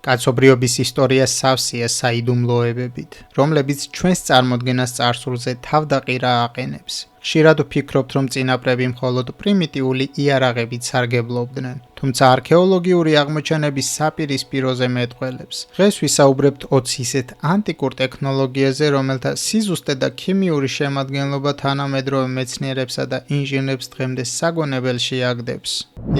კაცობრიობის ისტორია სავსეა საიდუმლოებებით, რომლებიც ჩვენს წარმოდგენას წარსულზე თავდაყირა აყენებს. ხშირად ვფიქრობთ, რომ წინაპრები მხოლოდ პრიმიტიული იარაღებით სარგებლობდნენ, თუმცა არქეოლოგიური აღმოჩენების საპირისპიროზე მეტყველებს. დღეს ვისაუბრებთ 20 ისეთ ანტიკურ ტექნოლოგიაზე, რომელთა სიზუსტე და ქიმიური შემადგენლობა თანამედროვე მეცნიერებსა და ინჟინრებს დღემდე საგონებელში აგდებს.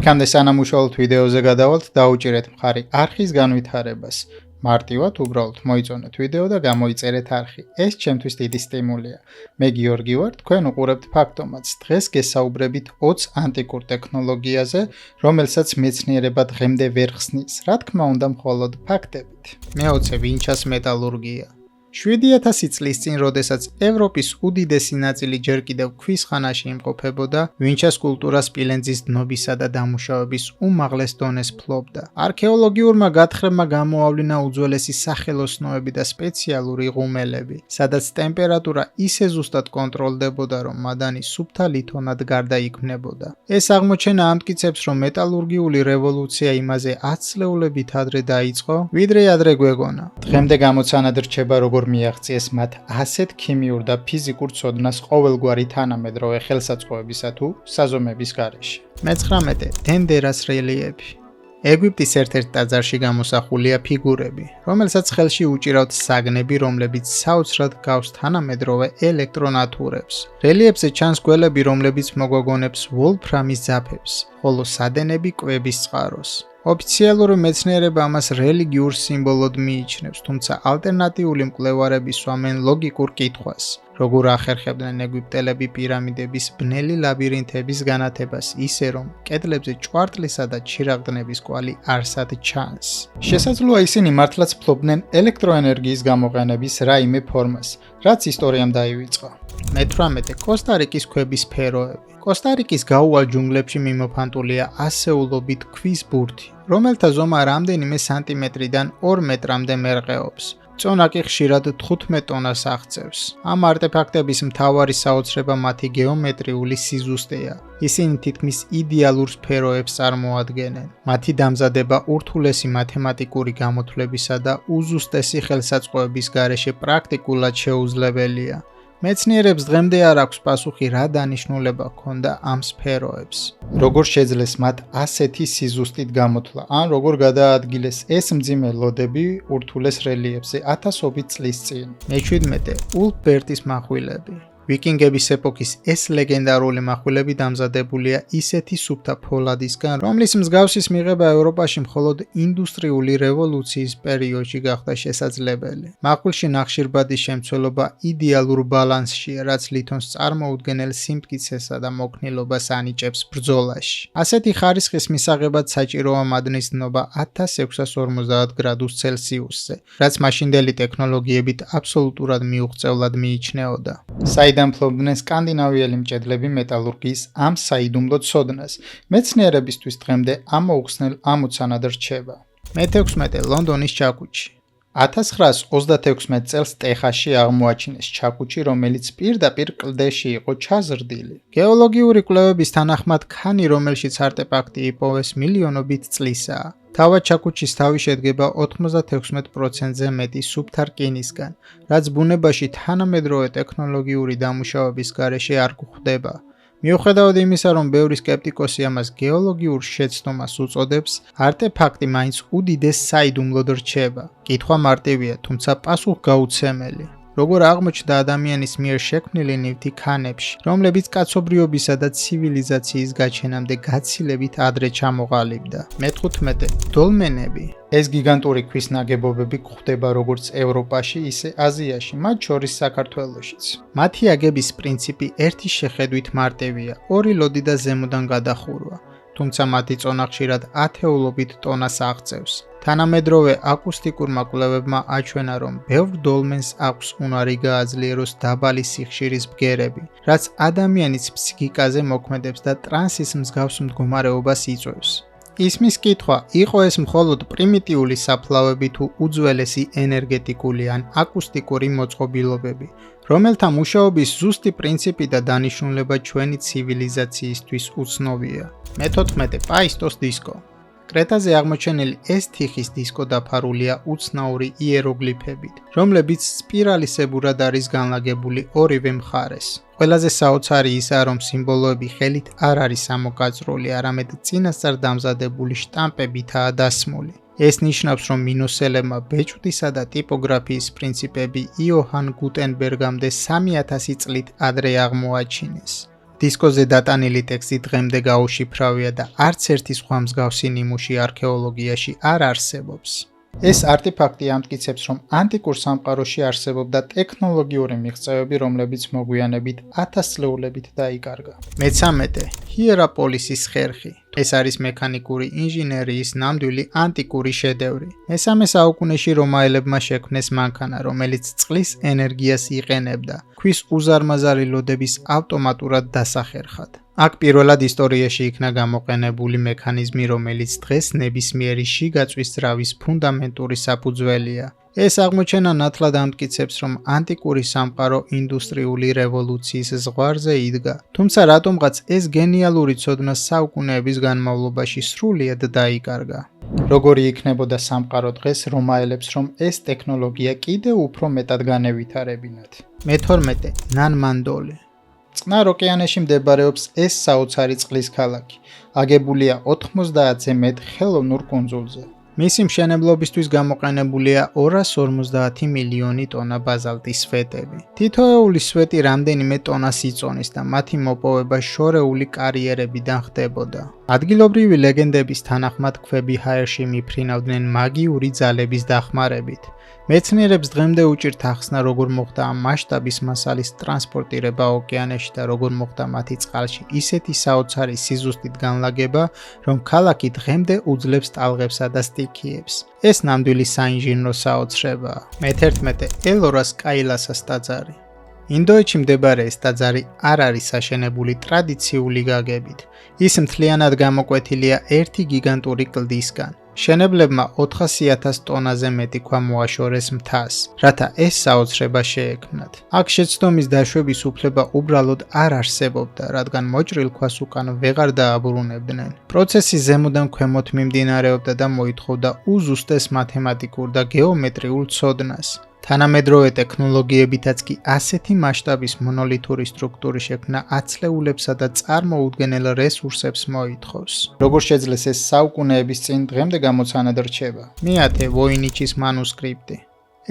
იქამდე სანამ უშუალოდ ვიდეოზე გადავალთ, დაუჭირეთ მხარი არხის განვითარებას. მარტივად უბრალოდ მოიწონეთ ვიდეო და გამოიწერეთ არხი. ეს ჩემთვის დიდი სტიმულია. მე გიორგი ვარ, თქვენ უყურებთ ფაქტომატს. დღეს გესაუბრებით 20 ანტიკურ ტექნოლოგიაზე, რომელსაც მეცნიერება დღემდე ვერ ხსნის. რა თქმა უნდა, მხოლოდ ფაქტებით. მე-20 ვინჩას მეტალურგია. 7000 წლის წინ, როდესაც ევროპის უდიდესი ნაწილი ჯერ კიდევ ქვის ხანაში იმყოფებოდა, ვინჩას კულტურა სპილენძის დნობისა და დამუშავების უმაღლეს დონეს ფლობდა. არქეოლოგიურმა გათხრებმა გამოავლინა უძველესი სახელოსნოები და სპეციალური ღუმელები, სადაც ტემპერატურა ისე ზუსტად კონტროლდებოდა, რომ მადანი სუფთა ლითონად გარდაიქმნებოდა. ეს აღმოჩენა ამტკიცებს, რომ მეტალურგიული რევოლუცია იმაზე 10 წლეულებით ადრე დაიწყო, ვიდრე ადრე გვეგონა. დღემდე გამოცანად რჩება, როგორ მიაღწიეს მათ ასეთ ქიმიურ და ფიზიკურ ცოდნას ყოველგვარი თანამედროვე ხელსაწყოებისა თუ საზომების გარეშე. 19. დენდერას რელიეფი. ეგვიპტის ერთ-ერთ ტაძარში გამოსახულია ფიგურები, რომელსაც ხელში უჭირავთ საგნები, რომლებიც საოცრად გავს თანამედროვე ელექტრონათურებს. რელიეფზე ჩანს გველები, რომლებიც მოგვაგონებს ვოლფრამის ძაფებს, ხოლო სადენები კვების წყაროს. ოფიციალური მეცნიერება ამას რელიგიურ სიმბოლოდ მიიჩნევს, თუმცა ალტერნატიული მკვლევარები სვამენ ლოგიკურ კითხვას. როგორ ახერხებდნენ ეგვიპტელები პირამიდების ბნელი ლაბირინთების განათებას ისე, რომ კედლებზე ჭვარტლისა და ჩირაღდნების კვალი არსად ჩანს. შესაძლოა ისინი მართლაც ფლობდნენ ელექტროენერგიის გამოყენების რაიმე ფორმას, რაც ისტორიამ დაივიწყა. 18. კოსტარიკის ქვების სფეროები. კოსტარიკის გაუვალ ჯუნგლებში მიმოფანტულია ასეულობით ქვის ბურთი, რომელთა ზომა რამდენიმე სანტიმეტრიდან 2 მეტრამდე მერყეობს. წონა კი ხშირად 15 ტონას აღწევს. ამ არტეფაქტების მთავარი საოცრება მათი გეომეტრიული სიზუსტეა. ისინი თითქმის idеალურ სფეროებს წარმოადგენენ. მათი დამზადება ურთულესი მათემატიკური გამოთვლებისა და უზუსტესი ხელსაწყოების გარეშე პრაქტიკულად შეუძლებელია. მეცნიერებს დღემდე არ აქვს პასუხი, რა დანიშნულება ჰქონდა ამ სფეროებს. როგორ შეძლეს მათ ასეთი სიზუსტით გამოთვლა, ან როგორ გადაადგილეს ეს მძიმე ლოდები ურთულეს რელიეფზე 1000 წლის წინ. 17. ულფბერტის מחვილები. ვიკინგების ეპოქის ეს ლეგენდარული מחვილები დამზადებულია ისეთი სუფთა ფოლადისგან, რომლის მსგავსის მიღება ევროპაში მხოლოდ ინდუსტრიული რევოლუციის პერიოდში გახდა შესაძლებელი. מחვილში ნახშირბადის შემცველობა იდეალურ ბალანსშია, რაც ლითონს წარმოუდგენელ სიმტკიცესა და მოქნილობას ანიჭებს ბრძოლაში. ასეთი ხარისხის მისაღებად საჭიროა მადნის დნობა 1650 გრადუს ცელსიუსზე, რაც მაშინდელი ტექნოლოგიებით აბსოლუტურად მიუღწევლად მიიჩნეოდა. საიდან ფლობდნენ სკანდინავიელი მჭედლები მეტალურგიის ამ საიდუმლო ცოდნას. მეცნიერებისთვის დღემდე ამოუხსნელ ამოცანად რჩება. 16. ლონდონის ჩაკუჩი. 1936 წელს ტეხასში აღმოაჩინეს ჩაკუჩი, რომელიც პირდაპირ კლდეში იყო ჩაზრდილი. გეოლოგიური კვლევების თანახმად ქანი, რომელშიც არტეფაქტი იპოვეს, მილიონობით წლისაა. თავად ჩაკუჩის თავი შედგება 96%-ზე მეტი სუფთა რკინისგან, რაც ბუნებაში თანამედროვე ტექნოლოგიური დამუშავების გარეშე არ გვხვდება. მიუხედავად იმისა, რომ ბევრი სკეპტიკოსი ამას გეოლოგიურ შეცდომას უწოდებს, არტეფაქტი მაინც უდიდეს საიდუმლოდ რჩება. კითხვა მარტივია, თუმცა პასუხგაუცემელი. როგორ აღმოჩნდა ადამიანის მიერ შექმნილი ნივთი ქანებში, რომლებიც კაცობრიობისა და ცივილიზაციის გაჩენამდე გაცილებით ადრე ჩამოყალიბდა. 15. დოლმენები. ეს გიგანტური ქვის ნაგებობები გვხვდება როგორც ევროპაში, ისე აზიაში, მათ შორის საქართველოშიც. მათი აგების პრინციპი ერთი შეხედვით მარტივია, 2 ლოდი და ზემოდან გადახურვა. თუმცა მათი წონა ხშირად ათეულობით ტონას აღწევს. თანამედროვე აკუსტიკურმა კვლევებმა აჩვენა, რომ ბევრ დოლმენს აქვს უნარი გააძლიეროს დაბალი სიხშირის ბგერები, რაც ადამიანის ფსიქიკაზე მოქმედებს და ტრანსის მსგავს მდგომარეობას იწვევს. ისმის კითხვა, იყო ეს მხოლოდ პრიმიტიული საფლავები თუ უძველესი ენერგეტიკული ან აკუსტიკური მოწყობილობები, რომელთა მუშაობის ზუსტი პრინციპი და დანიშნულება ჩვენი ცივილიზაციისთვის უცნობია. 14. პაისტოს დისკო. კრეტაზე აღმოჩენილი ეს თიხის დისკო დაფარულია უცნაური იეროგლიფებით, რომლებიც სპირალისებურად არის განლაგებული ორივე მხარეს. ყველაზე საოცარი ისაა, რომ სიმბოლოები ხელით არ არის ამოკაწრული, არამედ წინასწარ დამზადებული შტამპებითაა დასმული. ეს ნიშნავს, რომ მინოსელებმა ბეჭდვისა და ტიპოგრაფიის პრინციპები იოჰან გუტენბერგამდე 3000 წლით ადრე აღმოაჩინეს. დისკოზე დატანილი ტექსტი დღემდე გაუშიფრავია და არც ერთი სხვა მსგავსი ნიმუში არქეოლოგიაში არ არსებობს. ეს არტეფაქტი ამტკიცებს, რომ ანტიკურ სამყაროში არსებობდა ტექნოლოგიური მიღწევები, რომლებიც მოგვიანებით 1000 წლეულებით დაიკარგა. მე-13 ჰიერაპოლისის ხერხი. ეს არის მექანიკური ინჟინერიის ნამდვილი ანტიკური შედევრი. მე-3 საუკუნეში რომაელებმა შექმნეს მანქანა, რომელიც წყლის ენერგიას იყენებდა, ქვის უზარმაზარი ლოდების ავტომატურად დასახერხად. აქ პირველად ისტორიაში იქნა გამოყენებული მექანიზმი, რომელიც დღეს ნებისმიერი შიგაწვის ძრავის ფუნდამენტური საფუძველია. ეს აღმოჩენა ნათლად ამტკიცებს, რომ ანტიკური სამყარო ინდუსტრიული რევოლუციის ზღვარზე იდგა, თუმცა რატომღაც ეს გენიალური ცოდნა საუკუნეების განმავლობაში სრულიად დაიკარგა. როგორი იქნებოდა სამყარო დღეს რომაელებს, რომ ეს ტექნოლოგია კიდევ უფრო მეტად განევითარებინათ. მე-12 ნანმანდოლი. წყნარ ოკეანეში მდებარეობს ეს საოცარი წყლის ქალაქი. აგებულია 90-ზე მეტ ხელოვნურ კუნძულზე. მისი მშენებლობისთვის გამოყენებულია 250 მილიონი ტონა ბაზალტის სვეტები. თითოეული სვეტი რამდენიმე ტონას იწონის და მათი მოპოვება შორეული კარიერებიდან ხდებოდა. ადგილობრივი ლეგენდების თანახმად ქვები ჰაერში მიფრინავდნენ მაგიური ძალების დახმარებით. მეცნიერებს დღემდე უჭირთ ახსნა, როგორ მოხდა ამ მასშტაბის მასალის ტრანსპორტირება ოკეანეში და როგორ მოხდა მათი წყალში ისეთი საოცარი სიზუსტით განლაგება, რომ ქალაქი დღემდე უძლებს ტალღებსა და სტიქიებს. ეს ნამდვილი საინჟინრო საოცრებაა. მე-11 ელორას კაილასას ტაძარი. ინდოეთში მდებარე ეს ტაძარი არ არის აშენებული ტრადიციული გაგებით. ის მთლიანად გამოკვეთილია ერთი გიგანტური კლდისგან. მშენებლებმა 400,000 ტონაზე მეტი ქვა მოაშორეს მთას, რათა ეს საოცრება შეექმნათ. აქ შეცდომის დაშვების უფლება უბრალოდ არ არსებობდა, რადგან მოჭრილ ქვას უკან ვეღარ დააბრუნებდნენ. პროცესი ზემოდან ქვემოთ მიმდინარეობდა და მოითხოვდა უზუსტეს მათემატიკურ და გეომეტრიულ ცოდნას. თანამედროვე ტექნოლოგიებითაც კი ასეთი მასშტაბის მონოლითური სტრუქტურის შექმნა აცლეულებსა და წარმოუდგენელ რესურსებს მოითხოვს. როგორ შეძლეს ეს საუკუნეების წინ დღემდე გამოცანად რჩება? მე-10 ვოინიჩის მანუსკრიპტი.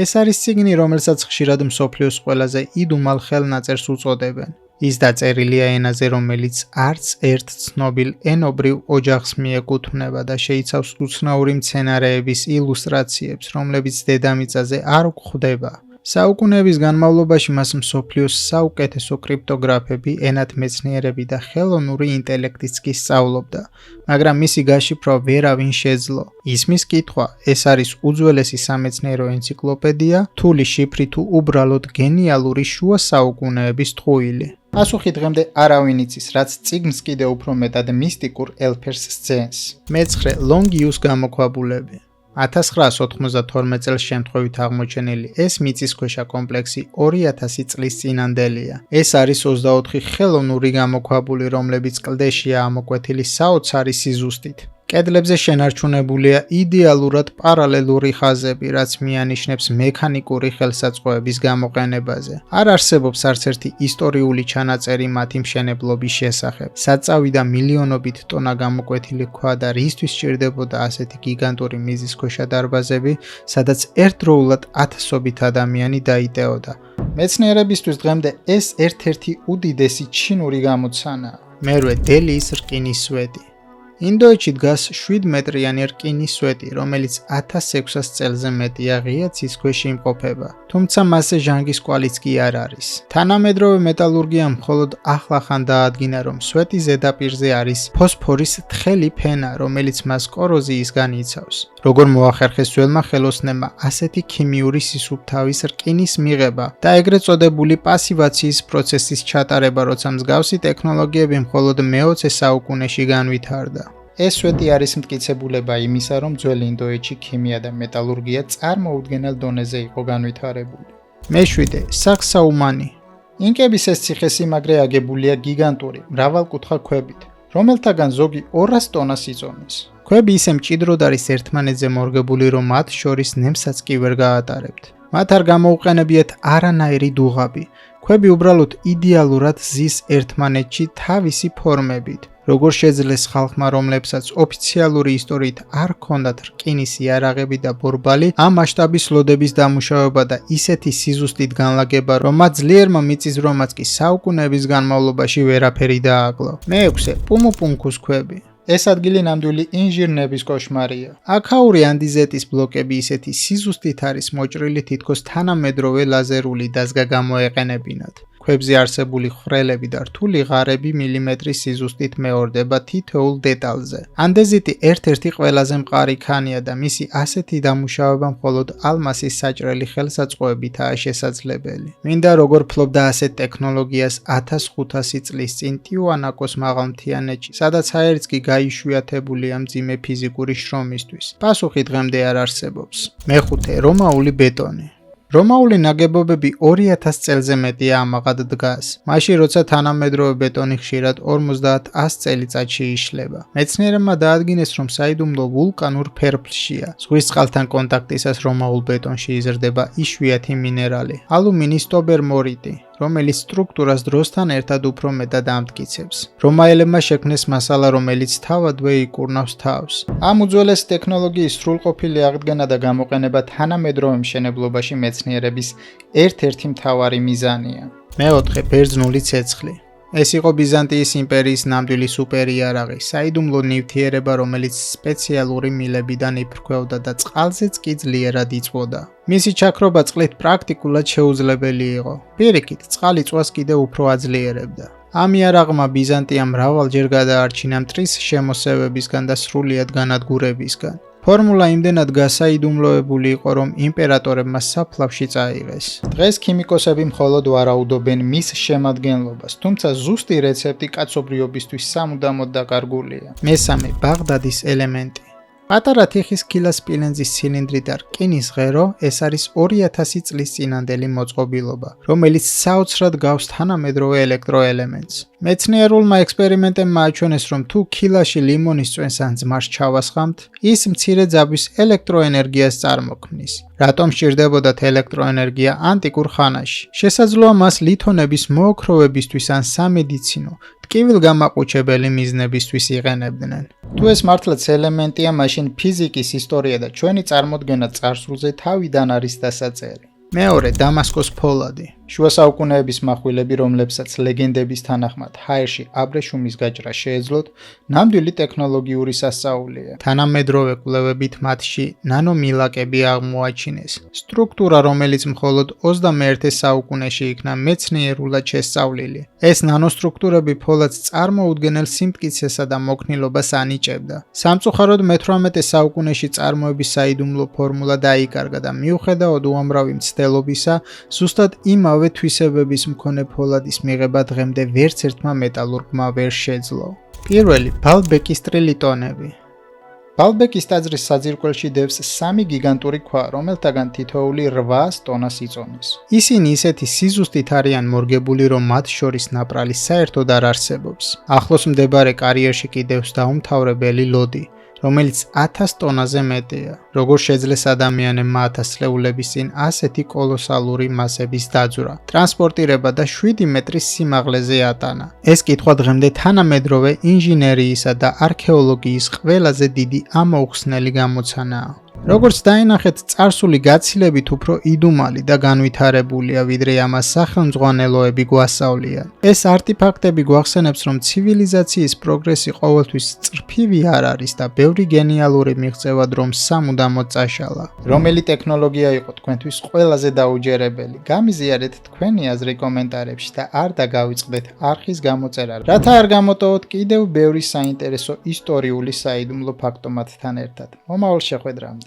ეს არის წიგნი, რომელსაც ხშირად მსოფლიოს ყველაზე იდუმალ ხელნაწერს უწოდებენ. ის დაწერილია ენაზე, რომელიც არც ერთ ცნობილ ენობრივ ოჯახს მიეკუთვნება და შეიცავს უცნაური მცენარეების ილუსტრაციებს, რომლებიც დედამიწაზე არ გვხვდება. საუკუნეების განმავლობაში მას მსოფლიოს საუკეთესო კრიპტოგრაფები, ენათმეცნიერები და ხელოვნური ინტელექტიც კი სწავლობდა, მაგრამ მისი გაშიფრვა ვერავინ შეძლო. ისმის კითხვა, ეს არის უძველესი სამეცნიერო ენციკლოპედია, რთული შიფრი თუ უბრალოდ გენიალური შუა საუკუნეების ტყუილი? პასუხი დღემდე არავინ იცის, რაც წიგნს კიდევ უფრო მეტად მისტიკურ ელფერს სცენს. მე-9 ლონგიუს გამოქვაბულები. 1992 წელს შემთხვევით აღმოჩენილი ეს მიწისქვეშა კომპლექსი 2000 წლის წინანდელია. ეს არის 24 ხელოვნური გამოქვაბული, რომლებიც კლდეშია ამოკვეთილი საოცარი სიზუსტით. კედლებზე შენარჩუნებულია იდეალურად პარალელური ხაზები, რაც მიანიშნებს მექანიკური ხელსაწყოების გამოყენებაზე. არ არსებობს არც ერთი ისტორიული ჩანაწერი მათი მშენებლობის შესახებ. საწავი და მილიონობით ტონა გამოკვეთილი ქვა და რისთვის სჭირდებოდა ასეთი გიგანტური მიწისქვეშა დარბაზები, სადაც ერთდროულად ათასობით ადამიანი დაიტეოდა. მეცნიერებისთვის დღემდე ეს ერთ-ერთი უდიდესი ჩინური გამოცანაა. მე-8 დელიის რკინის სვეტი. ინდოეთში დგას 7 მეტრიანი რკინის სვეტი, რომელიც 1600 წელზე მეტია ღია ცის ქვეშ იმყოფება, თუმცა მასზე ჟანგის კვალიც კი არ არის. თანამედროვე მეტალურგიამ მხოლოდ ახლახან დაადგინა, რომ სვეტის ზედაპირზე არის ფოსფორის თხელი ფენა, რომელიც მას კოროზიისგან იცავს. როგორ მოახერხეს ძველმა ხელოსნებმა ასეთი ქიმიური სისუფთავის რკინის მიღება და ეგრეთ წოდებული პასივაციის პროცესის ჩატარება, როცა მსგავსი ტექნოლოგიები მხოლოდ მე-20 საუკუნეში განვითარდა. ეს სვეტი არის მტკიცებულება იმისა, რომ ძველი ინდოეთში ქიმია და მეტალურგია წარმოუდგენელ დონეზე იყო განვითარებული. მე-7 საქსაუმანი. ინკების ეს ციხესიმაგრე აგებულია გიგანტური, მრავალკუთხა ქვებით, რომელთაგან ზოგი 200 ტონას იწონის. ქვები ისე მჭიდროდ არის ერთმანეთზე მორგებული, რომ მათ შორის ნემსაც კი ვერ გაატარებთ. მათ არ გამოუყენებიათ არანაირი დუღაბი. ქვები უბრალოდ იდეალურად ზის ერთმანეთში თავისი ფორმებით. როგორ შეძლეს ხალხმა, რომლებსაც ოფიციალური ისტორიით არ ჰქონდათ რკინის იარაღები და ბორბალი, ამ მასშტაბის ლოდების დამუშავება და ისეთი სიზუსტით განლაგება, რომ მათ ძლიერმა მიწისძვრამაც კი საუკუნეების განმავლობაში ვერაფერი დააკლო. მეექვსე, პუმუპუნქუს ქვები. ეს ადგილი ნამდვილი ინჟინრების კოშმარია. აქაური ანდიზეტის ბლოკები ისეთი სიზუსტით არის მოჭრილი, თითქოს თანამედროვე ლაზერული დაზგა გამოეყენებინათ. ქვებზე არსებული ხვრელები და რთული ღარები მილიმეტრის სიზუსტით მეორდება თითოეულ დეტალზე. ანდეზიტი ერთ-ერთი ყველაზე მყარი ქანია და მისი ასეთი დამუშავება მხოლოდ ალმასის საჭრელი ხელსაწყოებითაა შესაძლებელი. მინდა როგორ ფლობდა ასეთ ტექნოლოგიას 1500 წლის წინ ტიუანაკოს მაღალმთიანეთში, სადაც აერიც კი გაიშვიათებულია მძიმე ფიზიკური შრომისთვის. პასუხი დღემდე არ არსებობს. მეხუთე, რომაული ბეტონი. რომაული ნაგებობები 2000 წელზე მეტია ამაღად დგას. მაშინ როცა თანამედროვე ბეტონი ხშირად 50-100 წელიწადში იშლება. მეცნიერებმა დაადგინეს, რომ საიდუმლო ვულკანურ ფერფლშია. ზღვის წყალთან კონტაქტისას რომაულ ბეტონში იზრდება იშვიათი მინერალი, ალუმინის ტობერმორიტი, რომელიც სტრუქტურას დროსთან ერთად უფრო მეტად ამტკიცებს. რომაელებმა შექმნეს მასალა, რომელიც თავადვე იკურნავს თავს. ამ უძველეს ტექნოლოგიის სრულყოფილი აღდგენა და გამოყენება თანამედროვე მშენებლობაში მეცნიერების ერთ-ერთი მთავარი მიზანია. მეოთხე, ბერძნული ცეცხლი. ეს იყო ბიზანტიის იმპერიის ნამდვილი სუპერიარაღი, საიდუმლო ნივთიერება, რომელიც სპეციალური მილებიდან იფრქვევდა და წყალზეც კი ძლიერად იწვოდა. მისი ჩაქრობა წყლით პრაქტიკულად შეუძლებელი იყო. პირიქით, წყალი წვას კიდევ უფრო აძლიერებდა. ამ იარაღმა ბიზანტიამ მრავალჯერ გადაარჩინა მტრის შემოსევებისგან და სრულიად განადგურებისგან. ფორმულა იმდენად გასაიდუმლოებული იყო, რომ იმპერატორებმა საფლავში წაიღეს. დღეს ქიმიკოსები მხოლოდ ვარაუდობენ მის შემადგენლობას, თუმცა ზუსტი რეცეპტი კაცობრიობისთვის სამუდამოდ დაკარგულია. მესამე, ბაღდადის ელემენტი. პატარა თიხის ქილა სპილენძის ცილინდრი და რკინის ღერო, ეს არის 2000 წლის წინანდელი მოწყობილობა, რომელიც საოცრად გავს თანამედროვე ელექტროელემენტს. მეცნიერულმა ექსპერიმენტებმა აჩვენეს, რომ თუ ქილაში ლიმონის წვენს ან ძმას ჩავასხამთ, ის მცირე ძაბვის ელექტროენერგიას წარმოქმნის. რატომ სჭირდებოდათ ელექტროენერგია ანტიკურ ხანაში? შესაძლოა მას ლითონების მოოქროვებისთვის ან სამედიცინო, ტკივილგამაყუჩებელი მიზნებისთვის იყენებდნენ. თუ ეს მართლაც ელემენტია, მაშინ ფიზიკის ისტორია და ჩვენი წარმოდგენა წარსულზე თავიდან არის დასაწერი. მეორე, დამასკოს ფოლადი. შუა საუკუნეების מחვილები, რომლებსაც ლეგენდების თანახმად ჰაერში აბრეშუმის გაჭრა შეეძლოთ, ნამდვილი ტექნოლოგიური სასწაულია. თანამედროვე კვლევებით მათში ნანომილაკები აღმოაჩინეს. სტრუქტურა, რომელიც მხოლოდ 21 საუკუნეში იქნა მეცნიერულად შესწავლილი. ეს ნანოსტრუქტურები ფოლადს წარმოუდგენელ სიმტკიცესა და მოქნილობას ანიჭებდა. სამწუხაროდ მე-18 საუკუნეში წარმოების საიდუმლო ფორმულა დაიკარგა და მიუხედავად უამრავი მცდელობისა, ზუსტად იმავე თვისებების მქონე ფოლადის მიღება დღემდე ვერც ერთმა მეტალურგმა ვერ შეძლო. პირველი, ბალბეკის ტრილიტონები. ბალბეკის ტაძრის საძირკველში დევს 3 გიგანტური ქვა, რომელთაგან თითოეული 800 ტონას იწონის. ისინი ისეთი სიზუსტით არიან მორგებული, რომ მათ შორის ნაპრალი საერთოდ არ არსებობს. ახლოს მდებარე კარიერში კი დევს დაუმთავრებელი ლოდი, რომელიც 1000 ტონაზე მეტია. როგორ შეძლეს ადამიანებმა 1000 წლეულების წინ ასეთი კოლოსალური მასების დაძვრა, ტრანსპორტირება და 7 მეტრის სიმაღლეზე ატანა? ეს კითხვა დღემდე თანამედროვე ინჟინერიისა და არქეოლოგიის ყველაზე დიდი ამოუხსნელი გამოცანაა. როგორც დაინახეთ, წარსული გაცილებით უფრო იდუმალი და განვითარებულია, ვიდრე ამას სახელმძღვანელოები გვასწავლიან. ეს არტიფაქტები გვახსენებს, რომ ცივილიზაციის პროგრესი ყოველთვის წრფივი არ არის და ბევრი გენიალური მიღწევა დრომს სამუდამოდ წაშალა. რომელი ტექნოლოგია იყო თქვენთვის ყველაზე დაუჯერებელი? გამიზიარეთ თქვენი აზრი კომენტარებში და არ დაგავიწყდეთ არხის გამოწერა, რათა არ გამოტოვოთ კიდევ ბევრი საინტერესო ისტორიული საიდუმლო ფაქტომატთან ერთად. მომავალ შეხვედრამდე.